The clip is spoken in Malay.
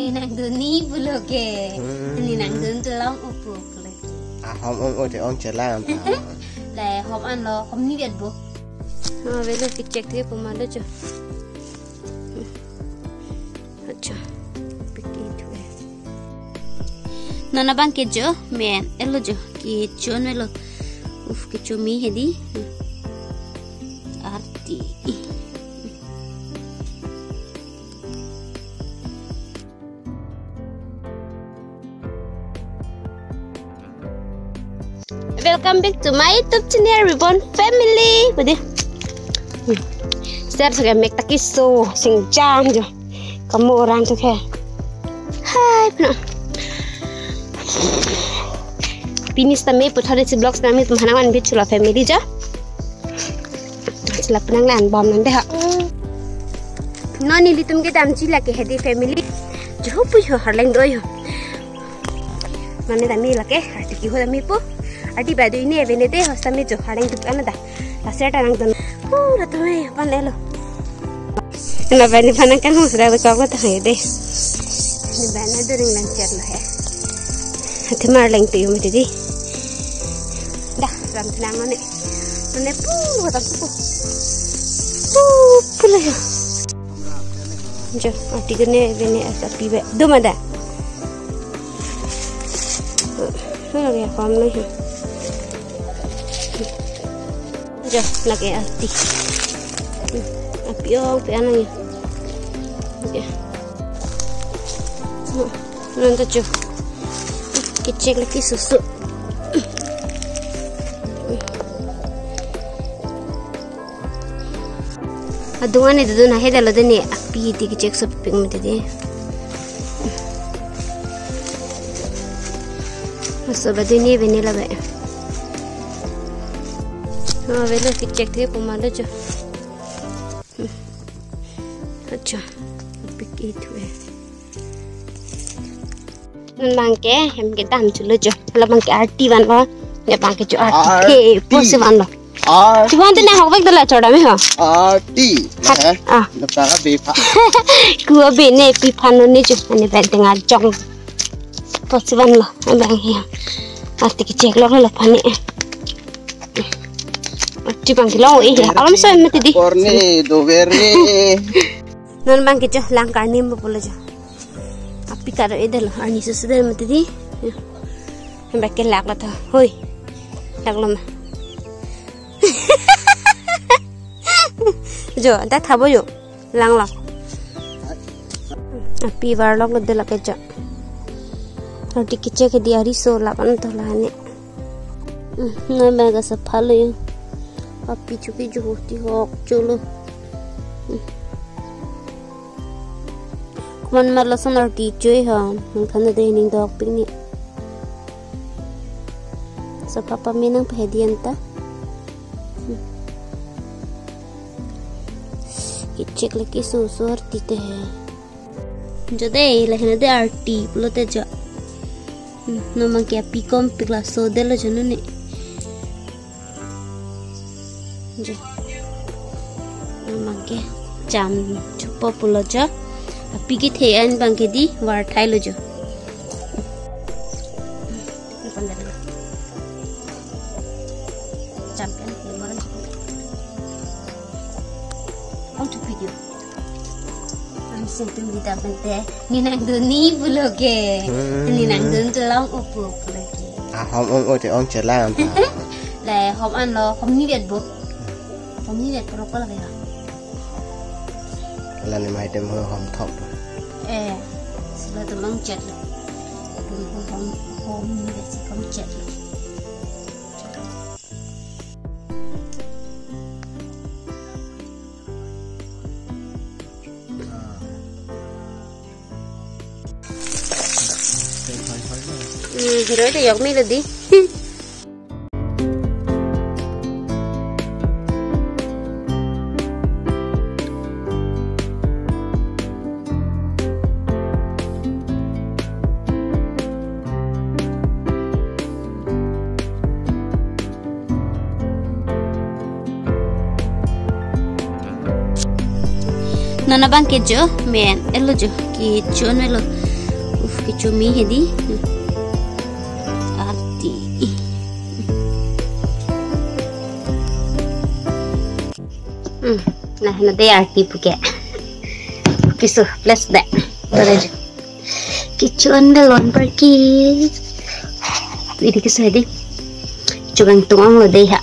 Nang duni buloge. Ni nang dun tulang upu buloge. Hom thì ông trở làm Là hom ăn lo, hom ni Việt bu. Bây giờ cái check thế cũng mà được chưa? Acha. Nona bang ke jo men elo jo ki chon melo ke chomi hedi arti welcome back to my YouTube channel Reborn Family. Budi share saga mek takiso sing jam jo kamu orang tu ke hai pna Pinis tami puthari si vlogs nami tumhanawan bit chula family ja chula penanglan bom nande ha noni litum ke dam chila ke hedi family jo pu ho harleng doi ho noni tami lake ati ki ho tami pu ati badu ini evene de ho tami jo harleng tu kana da la seta nang don pura tome panelo na bani panakan ho sra ka ko ta hede ni bana during lan cherlo he ati marleng tu yum tedi dah ram tenang ane pu kata pu pula ya jo ati gene bene asa pibe do mada lagi pam lagi jo lagi ati api oh pe ananya ya nanti jo kecek lagi susu adungan itu tuh nah heda lo deh api di kecek seping mati deh sobat ini vanilla be velo kecek deh pemada jo aja api itu bangke hem ke dam chulo jo la bangke arti ban ba ya bangke jo arti ke pose ban lo Tuhan tu nak hawak dah lah coba me ha arti napa bepa gua bene pipano ni jo ane penting ajong pose ban lo bang ya arti ke cek lo pani arti bangke lo alam so mati di korne doverne non bangke jo langkar ni mo polo jo api karo edel ani susudan mati di mbake lak la tha hoi lak lo ma jo ta thabo yo lang lak api war lok de la ke ja roti kiche ke diari so la ban to la ne na ma ga sa phalo yo api chuki jo hoti hok cholo man ma la son roti choi ha man khan de ning dok picnic sa papa minang phedian ta cek lagi susu arti teh jadi lehena de arti pulo teh jo nama kayak pikom pikla so de lo jono nih jo nama kayak jam coba pulo jo api kita an bangke di war thai lo jo Sentuh kita bente, ni nang duni buloge, ni nang dun tulang upu buloge. Hom thì ông trở làm Là hom ăn lo, hom ni Việt bu, hom ni Việt berapa lagi ya? Lần này mày đem hơi hom thọc. Sebelah tu mang chat lo, hom ni Việt sih hom chat lo. Hero itu yok mi ladi. Nona bang kejo men elo jo ki chon melo Kicumi hedi. Arti. Nah, nanti arti punya. Pisu plus that. Terus. Kicu anda lon pergi. Ini kisah di. Cugang tungang lo deh ya.